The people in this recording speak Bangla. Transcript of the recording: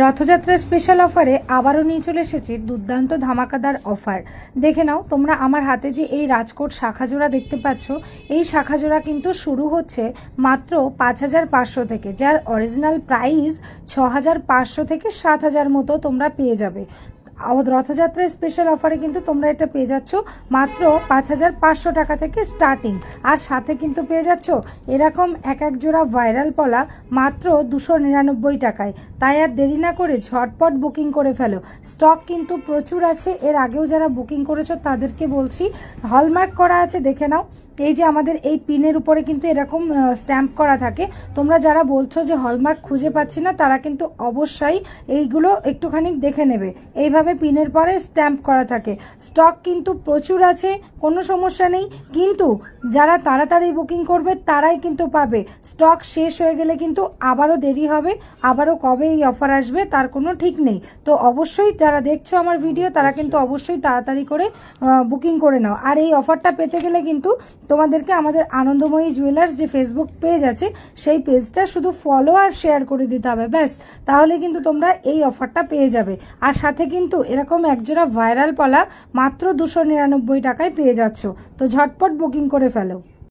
রথযাত্রা স্পেশাল অফারে আবারও নিয়ে চলে এসেছি দুর্দান্ত ধামাকাদার অফার। দেখে নাও তোমরা আমার হাতে যে এই রাজকোট শাখা জোড়া দেখতে পাচ্ছ, এই শাখা জোড়া কিন্তু শুরু হচ্ছে মাত্র ৫,৫০০ থেকে, যার অরিজিনাল প্রাইস ৬,৫০০ থেকে ৭,০০০ মতো তোমরা পেয়ে যাবে। রথযাত্রার স্পেশাল অফারে কিন্তু তোমরা এটা পেয়ে যাচ্ছ মাত্র ৫,৫০০ টাকা থেকে স্টার্টিং। আর সাথে কিন্তু পেয়ে যাচ্ছ এরকম এক এক জোড়া ভাইরাল পলা মাত্র ২৯৯ টাকায়। তাই আর দেরি না করে ঝটপট বুকিং করে ফেলো, স্টক কিন্তু প্রচুর আছে। এর আগেও যারা বুকিং করেছো তাদেরকে বলছি, হলমার্ক করা আছে দেখে নাও। এই যে আমাদের এই পিনের উপরে কিন্তু এরকম স্ট্যাম্প করা থাকে। তোমরা যারা বলছো যে হলমার্ক খুঁজে পাচ্ছি না, তারা কিন্তু অবশ্যই এইগুলো একটুখানি দেখে নেবে। এইভাবে পিনের পরে স্ট্যাম্প করা থাকে। স্টক কিন্তু প্রচুর আছে, কোনো সমস্যা নেই, কিন্তু যারা তাড়াতাড়ি বুকিং করবে তারাই কিন্তু পাবে। স্টক শেষ হয়ে গেলে কিন্তু আবারও দেরি হবে, আবারও কবে এই অফার আসবে তার কোনো ঠিক নেই। তো অবশ্যই যারা দেখছো আমার ভিডিও তারা কিন্তু অবশ্যই তাড়াতাড়ি করে বুকিং করে নাও। আর এই অফারটা পেতে গেলে কিন্তু তোমাদেরকে আমাদের আনন্দময়ী জুয়েলার্স যে ফেসবুক পেজ আছে সেই পেজটা শুধু ফলো আর শেয়ার করে দিতে হবে, ব্যাস। তাহলে কিন্তু তোমরা এই অফারটা পেয়ে যাবে। আর সাথে কিন্তু এরকম একজোড়া ভাইরাল পলা মাত্র ২৯৯ টাকায় পেয়ে যাচ্ছ। তো ঝটপট বুকিং করে ফেলো।